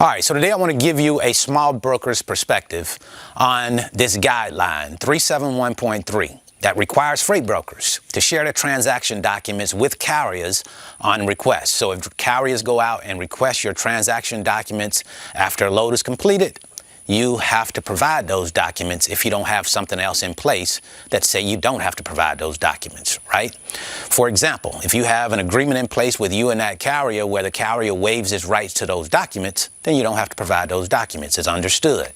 All right, so today I want to give you a small broker's perspective on this guideline 371.3 that requires freight brokers to share their transaction documents with carriers on request. So if carriers go out and request your transaction documents after a load is completed, you have to provide those documents if you don't have something else in place that say you don't have to provide those documents, right? For example, if you have an agreement in place with you and that carrier where the carrier waives its rights to those documents, then you don't have to provide those documents. It's understood.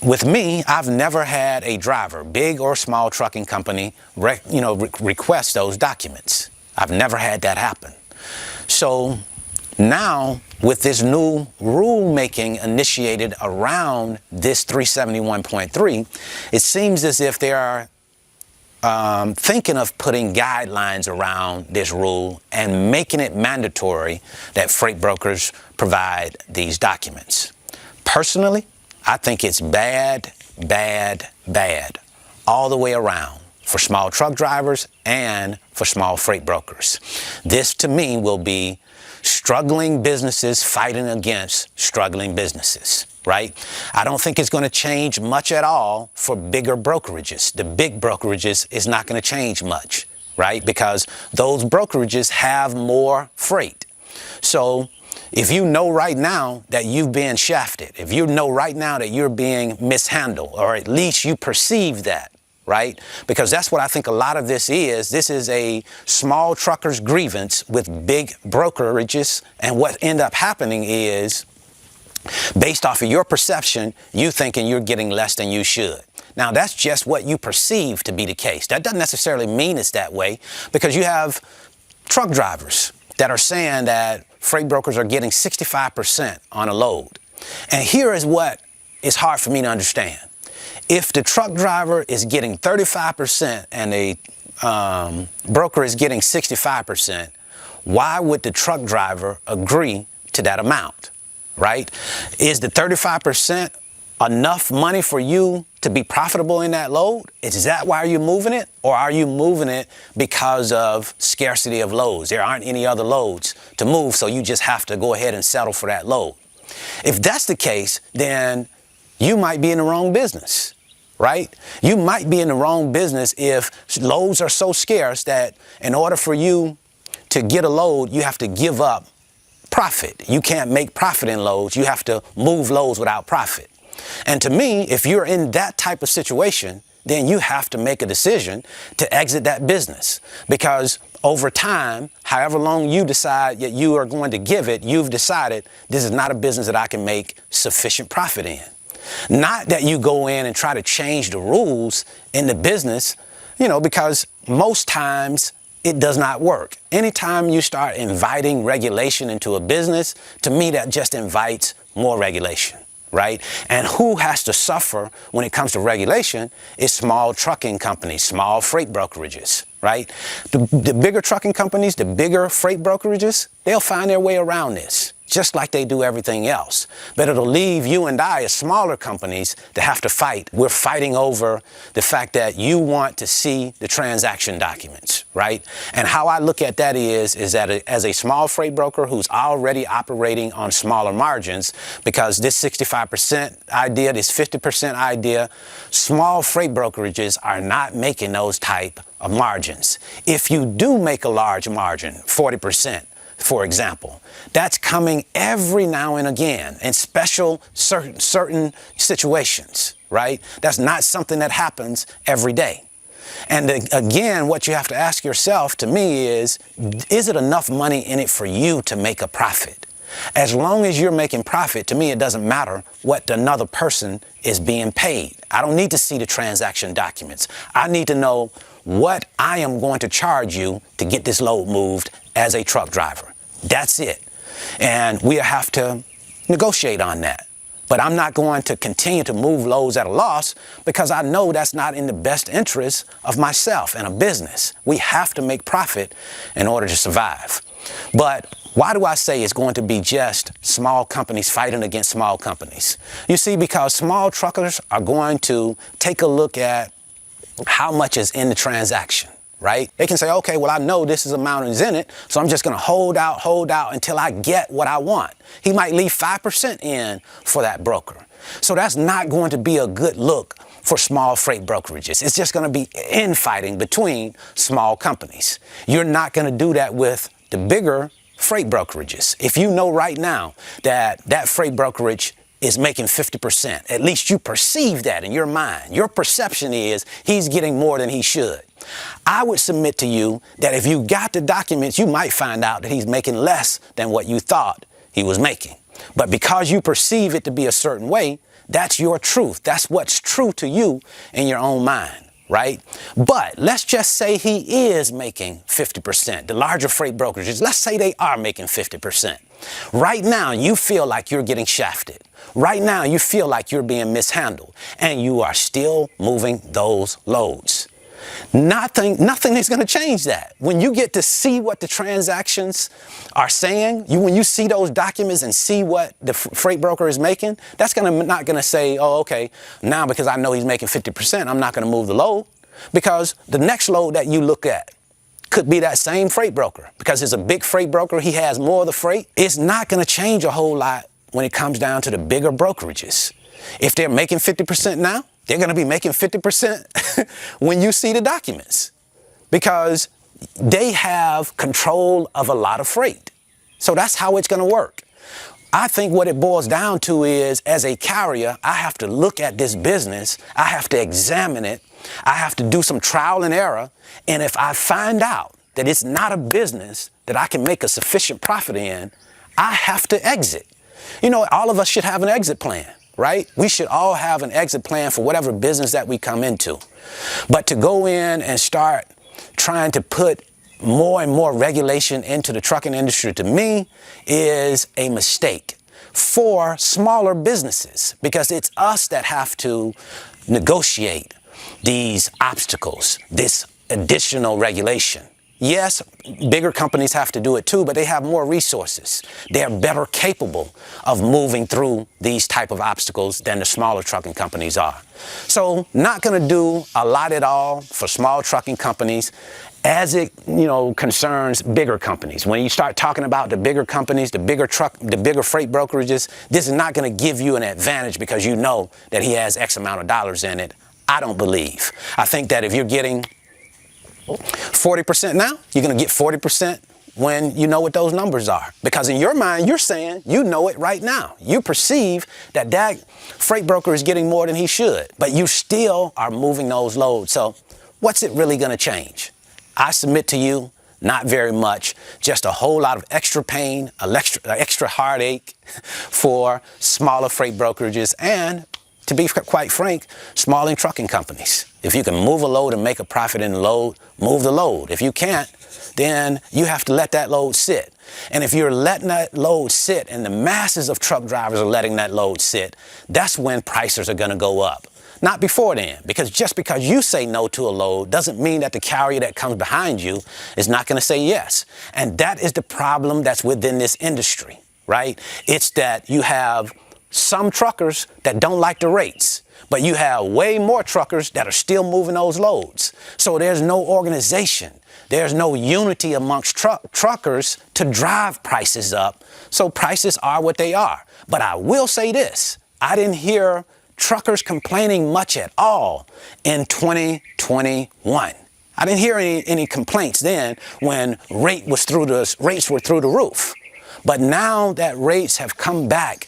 With me, I've never had a driver, big or small trucking company, request those documents. I've never had that happen. So now, with this new rulemaking initiated around this 371.3, it seems as if they are thinking of putting guidelines around this rule and making it mandatory that freight brokers provide these documents. Personally, I think it's bad, bad, bad, all the way around for small truck drivers and for small freight brokers. This, to me, will be struggling businesses fighting against struggling businesses, right? I don't think it's going to change much at all for bigger brokerages. The big brokerages is not going to change much, right? Because those brokerages have more freight. So if you know right now that you've been shafted, if you know right now that you're being mishandled, or at least you perceive that, right? Because that's what I think a lot of this is. This is a small trucker's grievance with big brokerages. And what end up happening is, based off of your perception, you thinking you're getting less than you should. Now, that's just what you perceive to be the case. That doesn't necessarily mean it's that way, because you have truck drivers that are saying that freight brokers are getting 65% on a load. And here is what is hard for me to understand. If the truck driver is getting 35% and a broker is getting 65%, why would the truck driver agree to that amount, right? Is the 35% enough money for you to be profitable in that load? Is that why you're moving it? Or are you moving it because of scarcity of loads? There aren't any other loads to move, so you just have to go ahead and settle for that load. If that's the case, then you might be in the wrong business, right? You might be in the wrong business if loads are so scarce that in order for you to get a load, you have to give up profit. You can't make profit in loads. You have to move loads without profit. And to me, if you're in that type of situation, then you have to make a decision to exit that business, because over time, however long you decide that you are going to give it, you've decided this is not a business that I can make sufficient profit in. Not that you go in and try to change the rules in the business, because most times it does not work. Anytime you start inviting regulation into a business, to me, that just invites more regulation, right? And who has to suffer when it comes to regulation is small trucking companies, small freight brokerages, right? The bigger trucking companies, the bigger freight brokerages, they'll find their way around this, just like they do everything else. But it'll leave you and I as smaller companies to have to fight. We're fighting over the fact that you want to see the transaction documents, right? And how I look at that is that as a small freight broker who's already operating on smaller margins, because this 65% idea, this 50% idea, small freight brokerages are not making those type of margins. If you do make a large margin, 40%, for example, that's coming every now and again in special certain situations, right? That's not something that happens every day. And again, what you have to ask yourself, to me, is it enough money in it for you to make a profit? As long as you're making profit, to me, it doesn't matter what another person is being paid. I don't need to see the transaction documents. I need to know what I am going to charge you to get this load moved as a truck driver. That's it. And we have to negotiate on that. But I'm not going to continue to move loads at a loss, because I know that's not in the best interest of myself and a business. We have to make profit in order to survive. But why do I say it's going to be just small companies fighting against small companies? You see, because small truckers are going to take a look at how much is in the transaction. right? They can say, okay, well, I know this amount is in it, so I'm just going to hold out until I get what I want. He might leave 5% in for that broker. So that's not going to be a good look for small freight brokerages. It's just going to be infighting between small companies. You're not going to do that with the bigger freight brokerages. If you know right now that that freight brokerage is making 50%, at least you perceive that in your mind. Your perception is he's getting more than he should. I would submit to you that if you got the documents, you might find out that he's making less than what you thought he was making. But because you perceive it to be a certain way, that's your truth. That's what's true to you in your own mind, right? But let's just say he is making 50%. The larger freight brokerages, let's say they are making 50%. Right now, you feel like you're getting shafted. Right now, you feel like you're being mishandled, and you are still moving those loads. Nothing is going to change that. When you get to see what the transactions are saying, when you see those documents and see what the freight broker is making, that's not going to say, oh, okay, now because I know he's making 50%, I'm not going to move the load. Because the next load that you look at could be that same freight broker. Because it's a big freight broker, he has more of the freight. It's not going to change a whole lot when it comes down to the bigger brokerages. If they're making 50% now, they're going to be making 50% when you see the documents, because they have control of a lot of freight. So that's how it's going to work. I think what it boils down to is, as a carrier, I have to look at this business. I have to examine it. I have to do some trial and error. And if I find out that it's not a business that I can make a sufficient profit in, I have to exit. You know, all of us should have an exit plan. Right? We should all have an exit plan for whatever business that we come into. But to go in and start trying to put more and more regulation into the trucking industry, to me, is a mistake for smaller businesses, because it's us that have to negotiate these obstacles, this additional regulation. Yes, bigger companies have to do it too, but they have more resources. They're better capable of moving through these type of obstacles than the smaller trucking companies are. So not going to do a lot at all for small trucking companies as it, concerns bigger companies. When you start talking about the bigger companies, the bigger freight brokerages, this is not going to give you an advantage because you know that he has X amount of dollars in it. I don't believe. I think that if you're getting 40% now, you're going to get 40% when you know what those numbers are. Because in your mind, you're saying you know it right now. You perceive that that freight broker is getting more than he should, but you still are moving those loads. So what's it really going to change? I submit to you, not very much. Just a whole lot of extra pain, extra heartache for smaller freight brokerages and, to be quite frank, smaller trucking companies. If you can move a load and make a profit in the load, move the load. If you can't, then you have to let that load sit. And if you're letting that load sit and the masses of truck drivers are letting that load sit, that's when prices are going to go up. Not before then, because just because you say no to a load doesn't mean that the carrier that comes behind you is not going to say yes. And that is the problem that's within this industry, right? It's that you have some truckers that don't like the rates, but you have way more truckers that are still moving those loads. So there's no organization. There's no unity amongst truckers to drive prices up. So prices are what they are. But I will say this. I didn't hear truckers complaining much at all in 2021. I didn't hear any complaints then when rates were through the roof. But now that rates have come back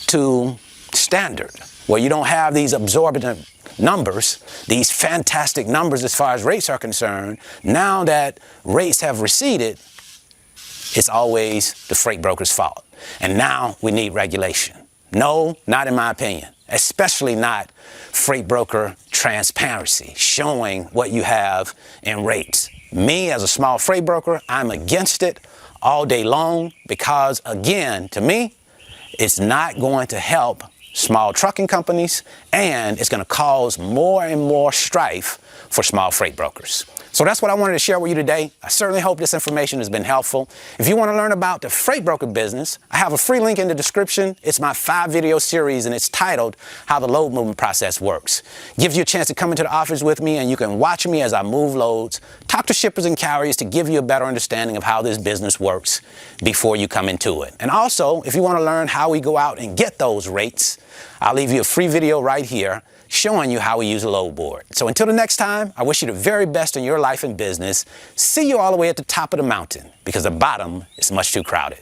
to standard, where you don't have these exorbitant numbers, these fantastic numbers as far as rates are concerned, now that rates have receded, it's always the freight broker's fault. And now we need regulation. No, not in my opinion, especially not freight broker transparency, showing what you have in rates. Me, as a small freight broker, I'm against it all day long because, again, to me, it's not going to help small trucking companies, and it's going to cause more and more strife for small freight brokers. So that's what I wanted to share with you today. I certainly hope this information has been helpful. If you want to learn about the freight broker business, I have a free link in the description. It's my 5-video series, and it's titled How the Load Movement Process Works. Gives you a chance to come into the office with me, and you can watch me as I move loads, talk to shippers and carriers to give you a better understanding of how this business works before you come into it. And also, if you want to learn how we go out and get those rates, I'll leave you a free video right here showing you how we use a load board. So until the next time, I wish you the very best in your life and business. See you all the way at the top of the mountain, because the bottom is much too crowded.